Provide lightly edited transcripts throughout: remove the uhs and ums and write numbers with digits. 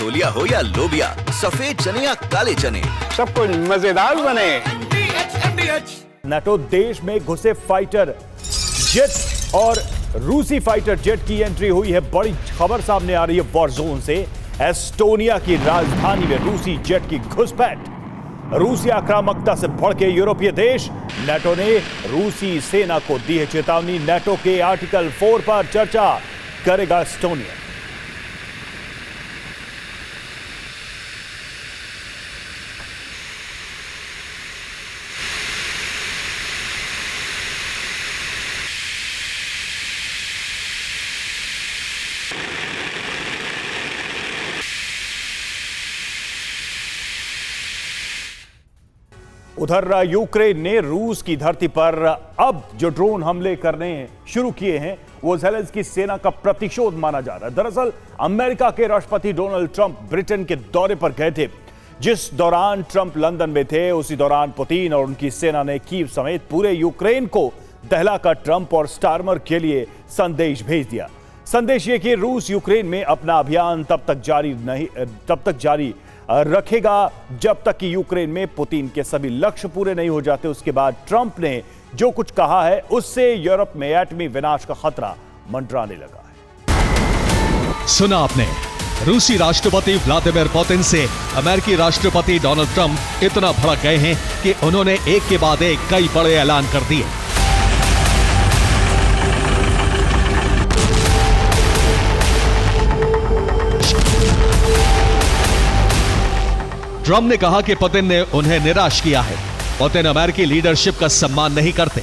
छोलिया हो या लोबिया, सफेद चने या काले चने, सब कुछ मजेदार बने। नाटो देश में घुसे फाइटर जेट और रूसी फाइटर जेट की एंट्री हुई है। बड़ी खबर सामने आ रही है वॉर जोन से। एस्टोनिया की राजधानी में रूसी जेट की घुसपैठ। रूसी आक्रामकता से भड़के यूरोपीय देश। नाटो ने रूसी सेना को दी है चेतावनी। नाटो के आर्टिकल 4 पर चर्चा करेगा एस्टोनिया। उधर यूक्रेन ने रूस की धरती पर अब जो ड्रोन हमले करने शुरू किए हैं वो ज़ेलेंस्की सेना का प्रतिशोध माना जा रहा है। दरअसल अमेरिका के राष्ट्रपति डोनाल्ड ट्रंप ब्रिटेन के दौरे पर गए थे। जिस दौरान ट्रंप लंदन में थे उसी दौरान पुतिन और उनकी सेना ने कीव समेत पूरे यूक्रेन को दहलाकर ट्रंप और स्टारमर के लिए संदेश भेज दिया। संदेश ये कि रूस यूक्रेन में अपना अभियान तब तक जारी रखेगा जब तक कि यूक्रेन में पुतिन के सभी लक्ष्य पूरे नहीं हो जाते। उसके बाद ट्रंप ने जो कुछ कहा है उससे यूरोप में एटमी विनाश का खतरा मंडराने लगा है। सुना आपने, रूसी राष्ट्रपति व्लादिमीर पुतिन से अमेरिकी राष्ट्रपति डोनाल्ड ट्रंप इतना भड़क गए हैं कि उन्होंने एक के बाद एक कई बड़े ऐलान कर दिए। ट्रंप ने कहा कि पुतिन ने उन्हें निराश किया है। पुतिन अमेरिकी लीडरशिप का सम्मान नहीं करते।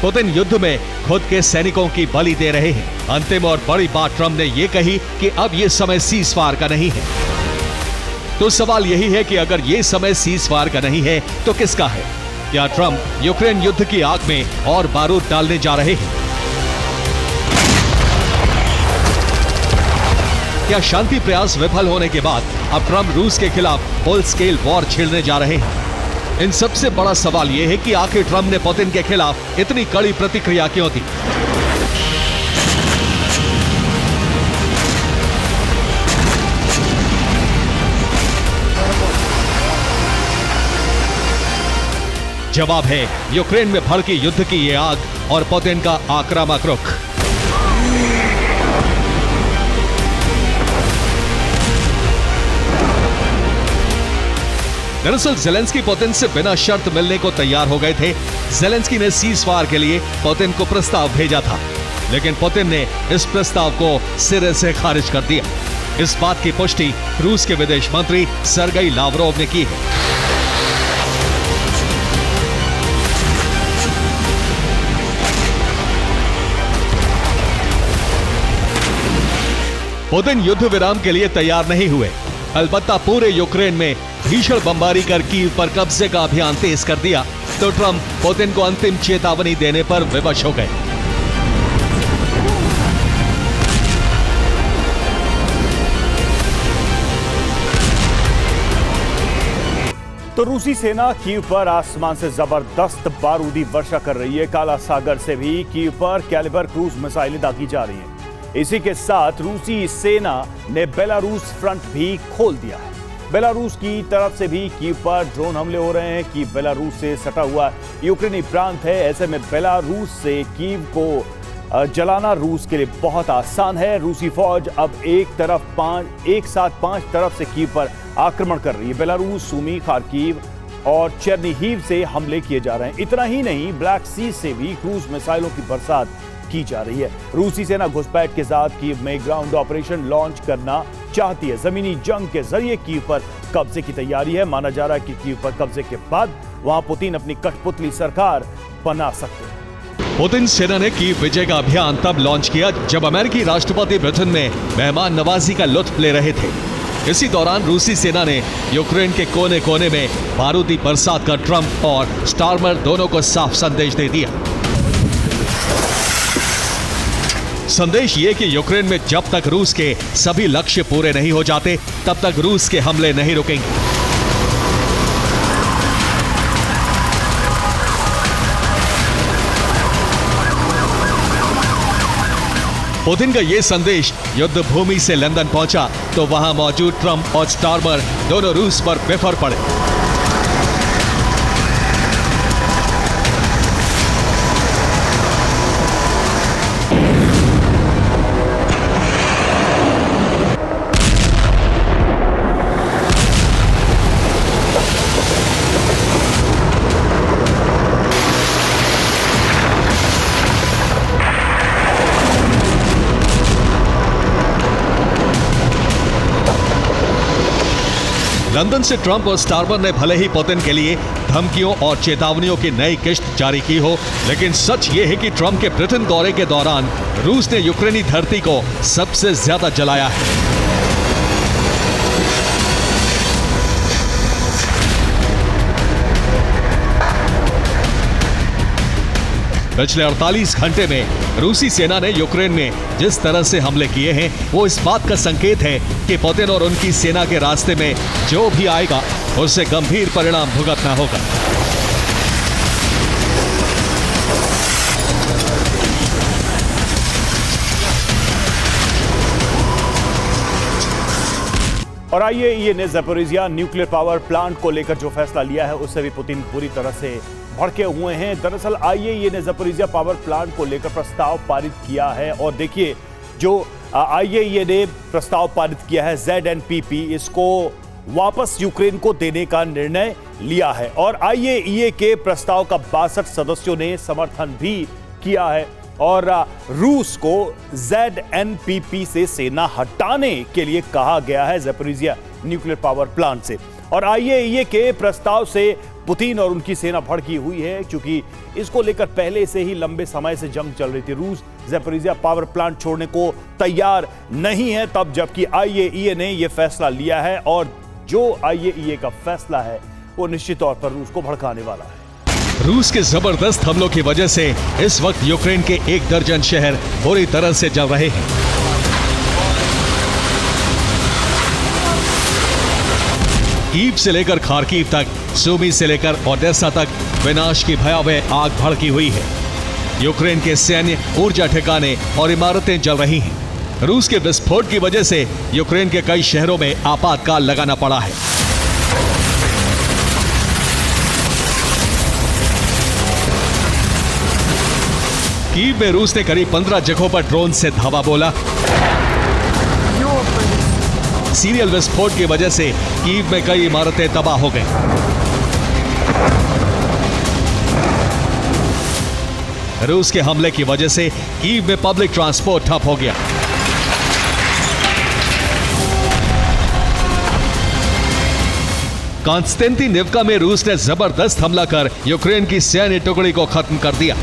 पुतिन युद्ध में खुद के सैनिकों की बलि दे रहे हैं। अंतिम और बड़ी बात ट्रंप ने यह कही कि अब यह समय सीज़फायर का नहीं है। तो सवाल यही है कि अगर यह समय सीज़फायर का नहीं है तो किसका है? क्या ट्रंप यूक्रेन युद्ध की आग में और बारूद डालने जा रहे हैं? क्या शांति प्रयास विफल होने के बाद अब ट्रंप रूस के खिलाफ फुल स्केल वॉर छेड़ने जा रहे हैं? इन सबसे बड़ा सवाल यह है कि आखिर ट्रंप ने पुतिन के खिलाफ इतनी कड़ी प्रतिक्रिया क्यों दी? जवाब है यूक्रेन में भड़की युद्ध की ये आग और पुतिन का आक्रामक रुख। दरअसल ज़ेलेंस्की पुतिन से बिना शर्त मिलने को तैयार हो गए थे। ज़ेलेंस्की ने सीज़फायर के लिए पुतिन को प्रस्ताव भेजा था, लेकिन पुतिन ने इस प्रस्ताव को सिरे से खारिज कर दिया। इस बात की पुष्टि रूस के विदेश मंत्री सर्गेई लावरोव ने की है। पुतिन युद्ध विराम के लिए तैयार नहीं हुए। अलबत्ता पूरे यूक्रेन में भीषण बमबारी कर कीव पर कब्जे का अभियान तेज कर दिया तो ट्रंप पुतिन को अंतिम चेतावनी देने पर विवश हो गए। तो रूसी सेना कीव पर आसमान से जबरदस्त बारूदी वर्षा कर रही है। काला सागर से भी कीव पर कैलिबर क्रूज मिसाइलें दागी जा रही हैं। इसी के साथ रूसी सेना ने बेलारूस फ्रंट भी खोल दिया है। बेलारूस की तरफ से भी कीव पर ड्रोन हमले हो रहे हैं। कीव बेलारूस से सटा हुआ यूक्रेनी प्रांत है। ऐसे में बेलारूस से कीव को जलाना रूस के लिए बहुत आसान है। रूसी फौज अब एक साथ पांच तरफ से कीव पर आक्रमण कर रही है। बेलारूस, सूमी, खार्किव और चेर्निहिव से हमले किए जा रहे हैं। इतना ही नहीं, ब्लैक सी से भी क्रूज मिसाइलों की बरसात की जा रही है। रूसी सेना घुसपैठ के साथ कीव में ग्राउंड ऑपरेशन लॉन्च करना चाहती है। जमीनी जंग के जरिए कीव पर कब्जे की तैयारी है। माना जा रहा है कि कीव पर कब्जे के बाद वहां पुतिन अपनी कठपुतली सरकार बना सकते हैं। पुतिन सेना ने कीव विजय का अभियान तब लॉन्च किया जब अमेरिकी राष्ट्रपति ब्रिटेन में मेहमान नवाजी का लुत्फ ले रहे थे। इसी दौरान रूसी सेना ने यूक्रेन के कोने कोने में बारूदी बरसात कर ट्रंप और स्टारमर दोनों को साफ संदेश दे दिया। संदेश ये कि यूक्रेन में जब तक रूस के सभी लक्ष्य पूरे नहीं हो जाते तब तक रूस के हमले नहीं रुकेंगे। पुतिन का ये संदेश युद्ध भूमि से लंदन पहुंचा तो वहां मौजूद ट्रंप और स्टारमर दोनों रूस पर बेफर पड़े। लंदन से ट्रंप और स्टारमर ने भले ही पुतिन के लिए धमकियों और चेतावनियों की नई किश्त जारी की हो, लेकिन सच ये है कि ट्रंप के ब्रिटेन दौरे के दौरान रूस ने यूक्रेनी धरती को सबसे ज्यादा जलाया है। पिछले 48 घंटे में रूसी सेना ने यूक्रेन में जिस तरह से हमले किए हैं वो इस बात का संकेत है कि पुतिन और उनकी सेना के रास्ते में जो भी आएगा उससे गंभीर परिणाम भुगतना होगा। और आइए ये ने ज़ैपोरिज़िया न्यूक्लियर पावर प्लांट को लेकर जो फैसला लिया है उससे भी पुतिन पूरी तरह से भड़के हुए हैं। दरअसल आईएईए ने ज़ैपोरिज़िया पावर प्लांट को लेकर प्रस्ताव पारित किया है और देखिए जो आईएईए ने प्रस्ताव पारित किया है ZNPP, इसको वापस यूक्रेन को देने का निर्णय लिया है और आईएईए के प्रस्ताव का 62 सदस्यों ने समर्थन भी किया है और रूस को ZNPP से सेना हटाने के लिए कहा गया है ज़ैपोरिज़िया न्यूक्लियर पावर प्लांट से। और आईएईए के प्रस्ताव से पुतिन और उनकी सेना भड़की हुई है क्योंकि इसको लेकर पहले से ही लंबे समय से जंग चल रही थी। रूस ज़ैपोरिज़िया पावर प्लांट छोड़ने को तैयार नहीं है तब जबकि आईएईए ने यह फैसला लिया है और जो आईएईए का फैसला है वो निश्चित तौर पर रूस को भड़काने वाला है। रूस के जबरदस्त हमलों की वजह से इस वक्त यूक्रेन के 1 दर्जन शहर बुरी तरह से जल रहे हैं। कीव से लेकर खार्किव तक, सूमी से लेकर ओडेसा तक विनाश की भयावह आग भड़की हुई है। यूक्रेन के सैन्य, ऊर्जा ठिकाने और इमारतें जल रही हैं। रूस के विस्फोट की वजह से यूक्रेन के कई शहरों में आपातकाल लगाना पड़ा है। कीव में रूस ने करीब 15 जगहों पर ड्रोन से धावा बोला। सीरियल विस्फोट की वजह से कीव में कई इमारतें तबाह हो गईं। रूस के हमले की वजह से कीव में पब्लिक ट्रांसपोर्ट ठप हो गया। कॉन्स्टेंटिनोवका में रूस ने जबरदस्त हमला कर यूक्रेन की सैन्य टुकड़ी को खत्म कर दिया।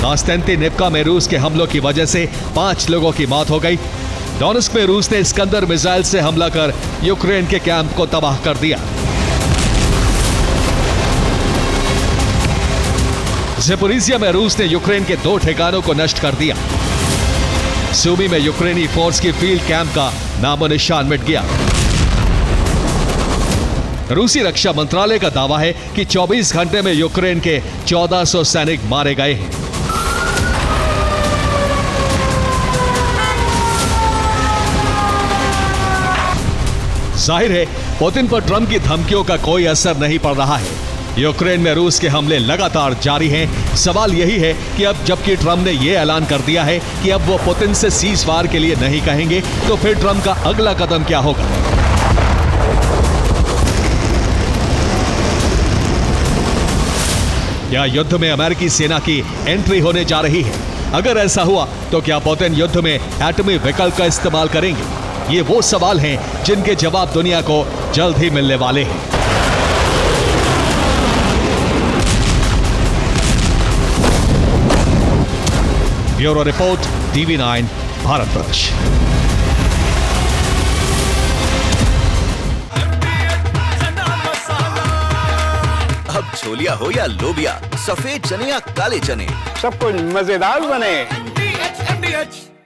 कॉन्स्टेंटिनोवका में रूस के हमलों की वजह से 5 लोगों की मौत हो गई। डोनेत्स्क में रूस ने इस्कंदर मिसाइल से हमला कर यूक्रेन के कैंप को तबाह कर दिया। ज़ैपोरिज़िया में रूस ने यूक्रेन के 2 ठिकानों को नष्ट कर दिया। सूमी में यूक्रेनी फोर्स की फील्ड कैंप का नामो निशान मिट गया। रूसी रक्षा मंत्रालय का दावा है कि 24 घंटे में यूक्रेन के 1400 सैनिक मारे गए हैं। जाहिर है पुतिन पर ट्रंप की धमकियों का कोई असर नहीं पड़ रहा है। यूक्रेन में रूस के हमले लगातार जारी हैं। सवाल यही है कि अब जबकि ट्रंप ने यह ऐलान कर दिया है कि अब वो पुतिन से सीज़फायर के लिए नहीं कहेंगे, तो फिर ट्रंप का अगला कदम क्या होगा? क्या युद्ध में अमेरिकी सेना की एंट्री होने जा रही है? अगर ऐसा हुआ तो क्या पुतिन युद्ध में एटमी विकल्प का इस्तेमाल करेंगे? ये वो सवाल हैं जिनके जवाब दुनिया को जल्द ही मिलने वाले हैं। Bureau report, TV9 Bharatvarsh. अब छोलिया हो या लोबिया, सफेद चने या काले चने, सब कुछ मजेदार बने।